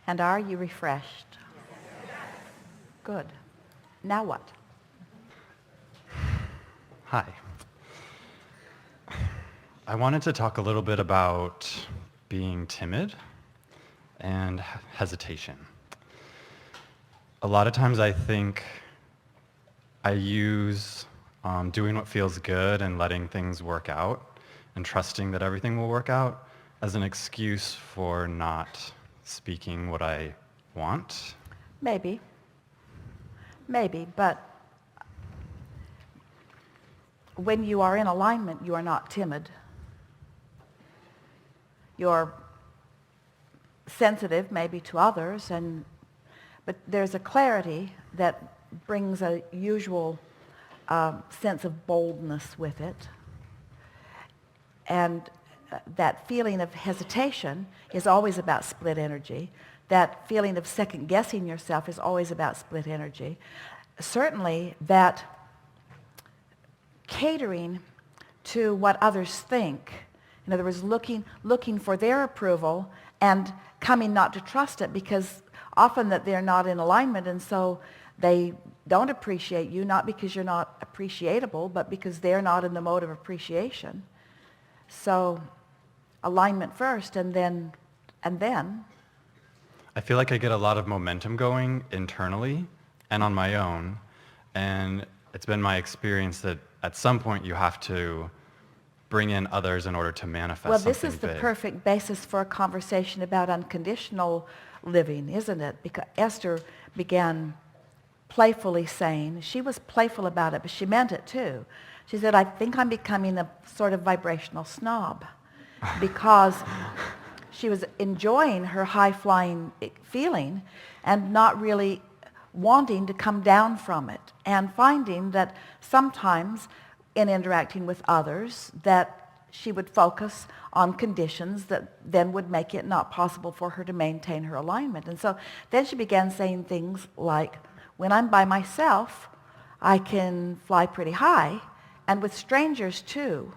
And are you refreshed? Good. Now what? Hi. I wanted to talk a little bit about being timid and hesitation. A lot of times I think I use doing what feels good and letting things work out and trusting that everything will work out as an excuse for not speaking what I want. Maybe, but when you are in alignment, you are not timid. You're sensitive maybe to others, but there's a clarity that brings a usual sense of boldness with it. And that feeling of hesitation is always about split energy. That feeling of second guessing yourself is always about split energy. Certainly that catering to what others think, in other words, looking for their approval and coming not to trust it, because often that they're not in alignment, and so they don't appreciate you, not because you're not appreciable, but because they're not in the mode of appreciation. So alignment first, and then. I feel like I get a lot of momentum going internally and on my own, and it's been my experience that at some point you have to bring in others in order to manifest something big. Well, this is the perfect basis for a conversation about unconditional living, isn't it? Because Esther began playfully saying, she was playful about it, but she meant it too. She said, I think I'm becoming a sort of vibrational snob, because she was enjoying her high-flying feeling and not really wanting to come down from it, and finding that sometimes in interacting with others that she would focus on conditions that then would make it not possible for her to maintain her alignment. And so then she began saying things like, when I'm by myself, I can fly pretty high, and with strangers too.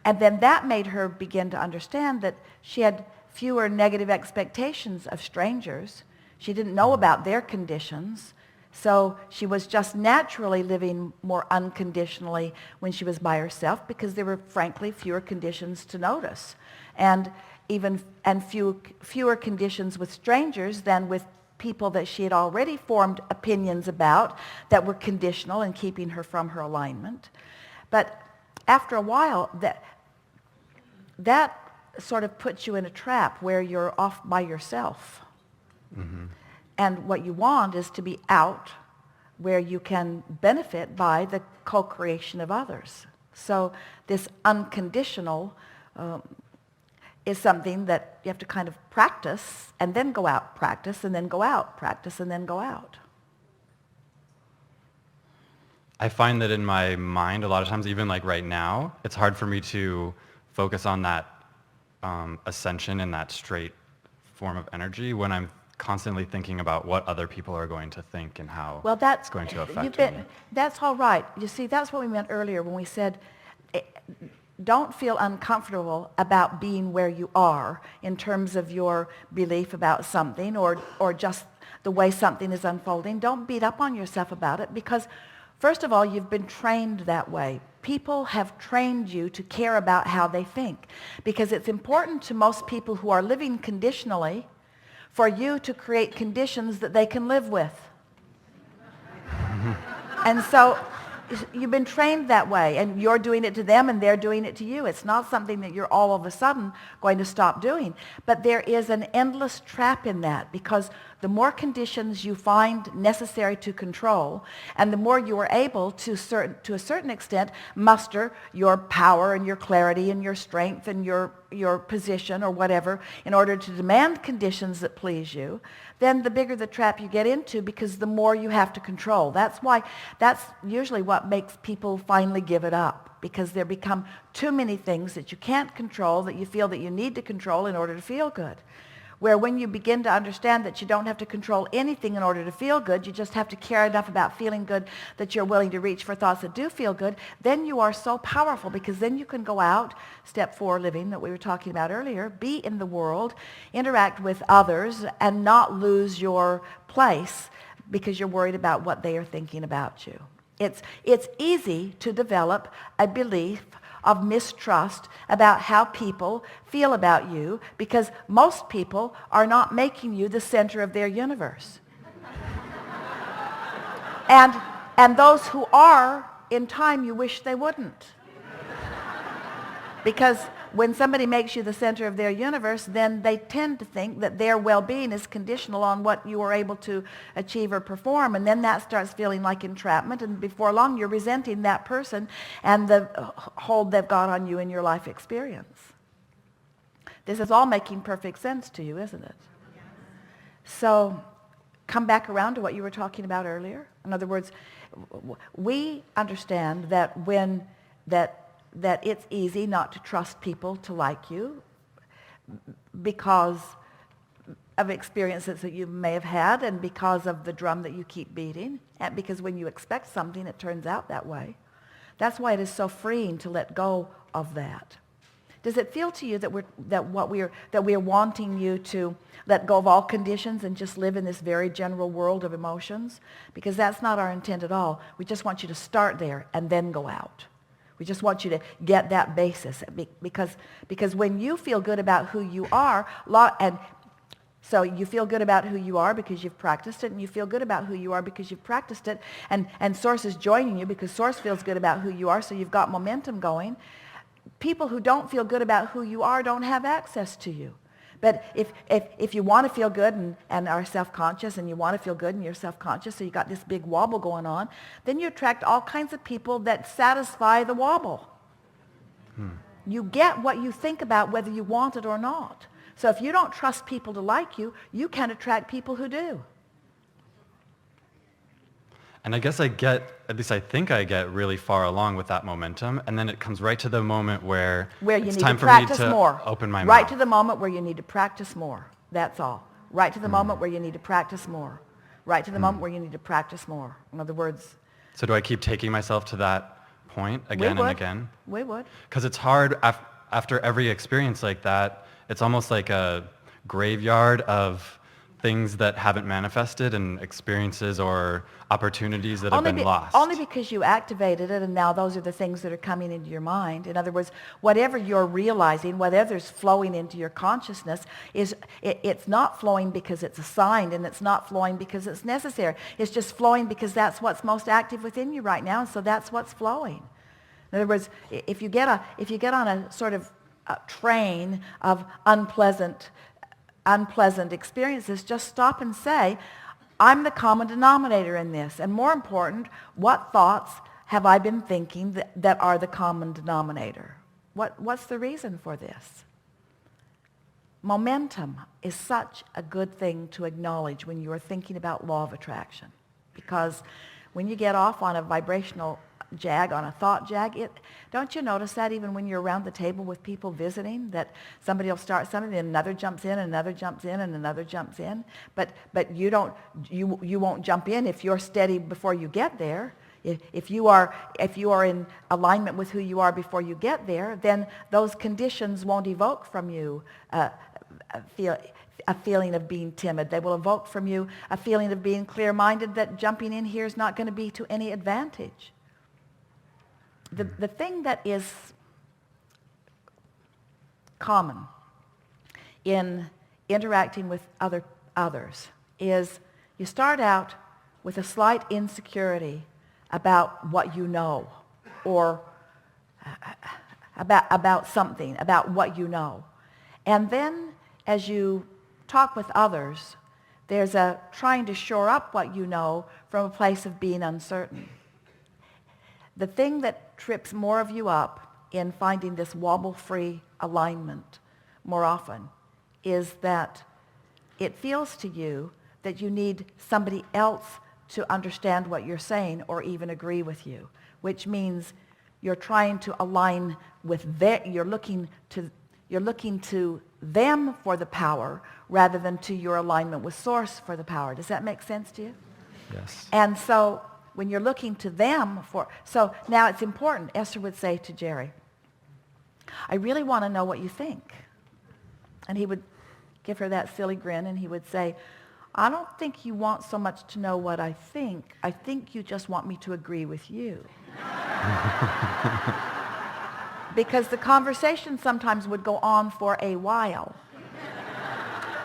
And then that made her begin to understand that she had fewer negative expectations of strangers. She didn't know about their conditions. So she was just naturally living more unconditionally when she was by herself, because there were frankly fewer conditions to notice. And fewer conditions with strangers than with people that she had already formed opinions about that were conditional and keeping her from her alignment. But after a while, that sort of puts you in a trap where you're off by yourself. Mm-hmm. And what you want is to be out where you can benefit by the co-creation of others. So this unconditional is something that you have to kind of practice and then go out, practice, and then go out, practice, and then go out. I find that in my mind, a lot of times, even like right now, it's hard for me to focus on that ascension and that straight form of energy when I'm constantly thinking about what other people are going to think and how it's going to affect me. That's all right. You see, that's what we meant earlier when we said, don't feel uncomfortable about being where you are in terms of your belief about something or just the way something is unfolding. Don't beat up on yourself about it, because first of all, you've been trained that way. People have trained you to care about how they think, because it's important to most people who are living conditionally for you to create conditions that they can live with. And so you've been trained that way, and you're doing it to them and they're doing it to you. It's not something that you're all of a sudden going to stop doing. But there is an endless trap in that, because the more conditions you find necessary to control, and the more you are able to a certain extent muster your power and your clarity and your strength and your position or whatever in order to demand conditions that please you, then the bigger the trap you get into, because the more you have to control. That's usually what makes people finally give it up, because there become too many things that you can't control that you feel that you need to control in order to feel good. where when you begin to understand that you don't have to control anything in order to feel good, you just have to care enough about feeling good that you're willing to reach for thoughts that do feel good, then you are so powerful, because then you can go out, step 4 living that we were talking about earlier, be in the world, interact with others, and not lose your place because you're worried about what they are thinking about you. It's easy to develop a belief of mistrust about how people feel about you, because most people are not making you the center of their universe. And those who are, in time, you wish they wouldn't. Because when somebody makes you the center of their universe, then they tend to think that their well-being is conditional on what you are able to achieve or perform, and then that starts feeling like entrapment, and before long you're resenting that person and the hold they've got on you in your life experience. This is all making perfect sense to you, isn't it? So come back around to what you were talking about earlier. In other words, we understand that that it's easy not to trust people to like you because of experiences that you may have had, and because of the drum that you keep beating, and because when you expect something, it turns out that way. That's why it is so freeing to let go of that. Does it feel to you that we're wanting you to let go of all conditions and just live in this very general world of emotions? Because that's not our intent at all. We just want you to start there and then go out. We just want you to get that basis, because when you feel good about who you are, and so you feel good about who you are because you've practiced it, and you feel good about who you are because you've practiced it, and Source is joining you because Source feels good about who you are, so you've got momentum going. People who don't feel good about who you are don't have access to you. But if you want to feel good and are self-conscious, and you want to feel good and you're self-conscious, so you got this big wobble going on, then you attract all kinds of people that satisfy the wobble. You get what you think about whether you want it or not. So if you don't trust people to like you, you can attract people who do. And I guess at least I think I get really far along with that momentum, and then it comes right to the moment where you it's need time to for me practice to more. open my Right mouth. to the moment where you need to practice more. That's all. Right to the moment where you need to practice more. Right to the moment where you need to practice more. In other words, So do I keep taking myself to that point again and again? We would. Because it's hard after every experience like that. It's almost like a graveyard of things that haven't manifested, and experiences or opportunities that have been lost. Only because you activated it, and now those are the things that are coming into your mind. In other words, whatever you're realizing, whatever's flowing into your consciousness, it's not flowing because it's assigned, and it's not flowing because it's necessary. It's just flowing because that's what's most active within you right now, and so that's what's flowing. In other words, if you get on a sort of train of unpleasant experiences, just stop and say, I'm the common denominator in this. And more important, what thoughts have I been thinking that are the common denominator? What's the reason for this? Momentum is such a good thing to acknowledge when you are thinking about law of attraction. Because when you get off on a vibrational jag, on a thought jag, don't you notice that even when you're around the table with people visiting, that somebody will start something and another jumps in and another jumps in and another jumps in, but you won't jump in if you're steady before you get there. If you are in alignment with who you are before you get there, then those conditions won't evoke from you a feeling of being timid. They will evoke from you a feeling of being clear-minded, that jumping in here is not going to be to any advantage. The thing that is common in interacting with others is you start out with a slight insecurity about what you know, or about something, about what you know. And then as you talk with others, there's a trying to shore up what you know from a place of being uncertain. The thing that trips more of you up in finding this wobble-free alignment more often is that it feels to you that you need somebody else to understand what you're saying or even agree with you, which means you're trying to align with you're looking you're looking to them for the power rather than to your alignment with Source for the power. Does that make sense to you? Yes. And so when you're looking to them for, so now it's important. Esther would say to Jerry, I really want to know what you think. And he would give her that silly grin and he would say, I don't think you want so much to know what I think. I think you just want me to agree with you. Because the conversation sometimes would go on for a while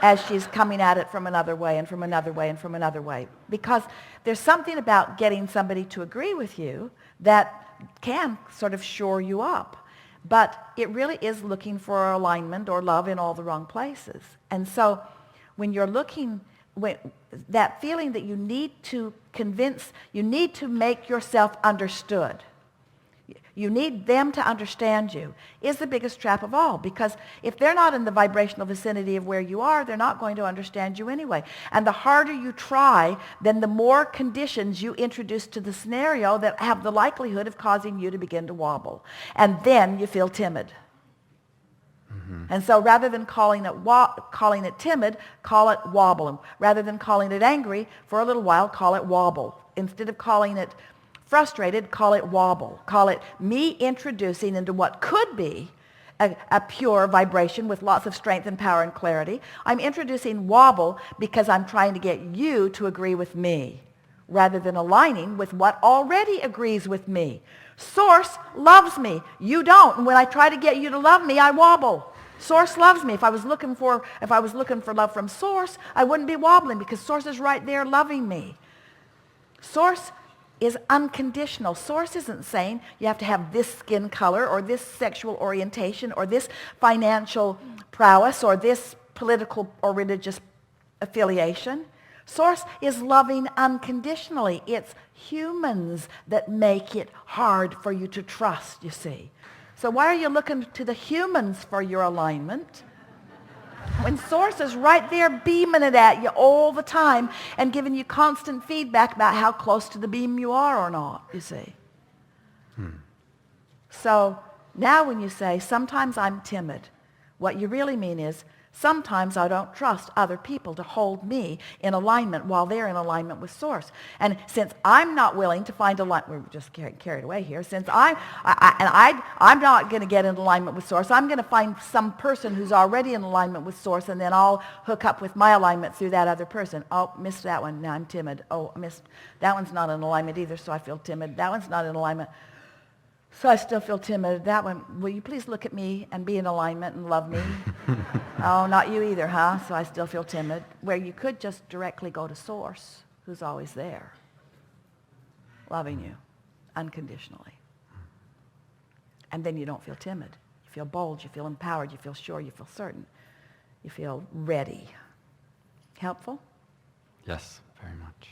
as she's coming at it from another way and from another way and from another way. Because there's something about getting somebody to agree with you that can sort of shore you up. But it really is looking for alignment or love in all the wrong places. And so when you're looking, that feeling that you need to convince, you need to make yourself understood. You need them to understand you is the biggest trap of all, because if they're not in the vibrational vicinity of where you are, they're not going to understand you anyway. And the harder you try, then the more conditions you introduce to the scenario that have the likelihood of causing you to begin to wobble. And then you feel timid. Mm-hmm. And so rather than calling it timid, call it wobble. And rather than calling it angry, for a little while, call it wobble. Instead of calling it frustrated, call it wobble. Call it me introducing into what could be a pure vibration with lots of strength and power and clarity. I'm introducing wobble because I'm trying to get you to agree with me rather than aligning with what already agrees with me. Source loves me. You don't. And when I try to get you to love me, I wobble. Source loves me. If I was looking for love from Source, I wouldn't be wobbling because Source is right there loving me. Source is unconditional. Source isn't saying you have to have this skin color or this sexual orientation or this financial prowess or this political or religious affiliation. Source is loving unconditionally. It's humans that make it hard for you to trust, you see. So why are you looking to the humans for your alignment when Source is right there beaming it at you all the time and giving you constant feedback about how close to the beam you are or not, you see? So now when you say, sometimes I'm timid, what you really mean is, sometimes I don't trust other people to hold me in alignment while they're in alignment with Source. And since I'm not willing to find alignment, we're just carried away here, since I'm not going to get in alignment with Source, I'm going to find some person who's already in alignment with Source, and then I'll hook up with my alignment through that other person. Oh, missed that one. Now I'm timid. Oh, missed. That one's not in alignment either, so I feel timid. That one's not in alignment. So I still feel timid. That one, will you please look at me and be in alignment and love me? Oh, not you either, huh? So I still feel timid. Where you could just directly go to Source, who's always there, loving you unconditionally. And then you don't feel timid. You feel bold, you feel empowered, you feel sure, you feel certain. You feel ready. Helpful? Yes, very much.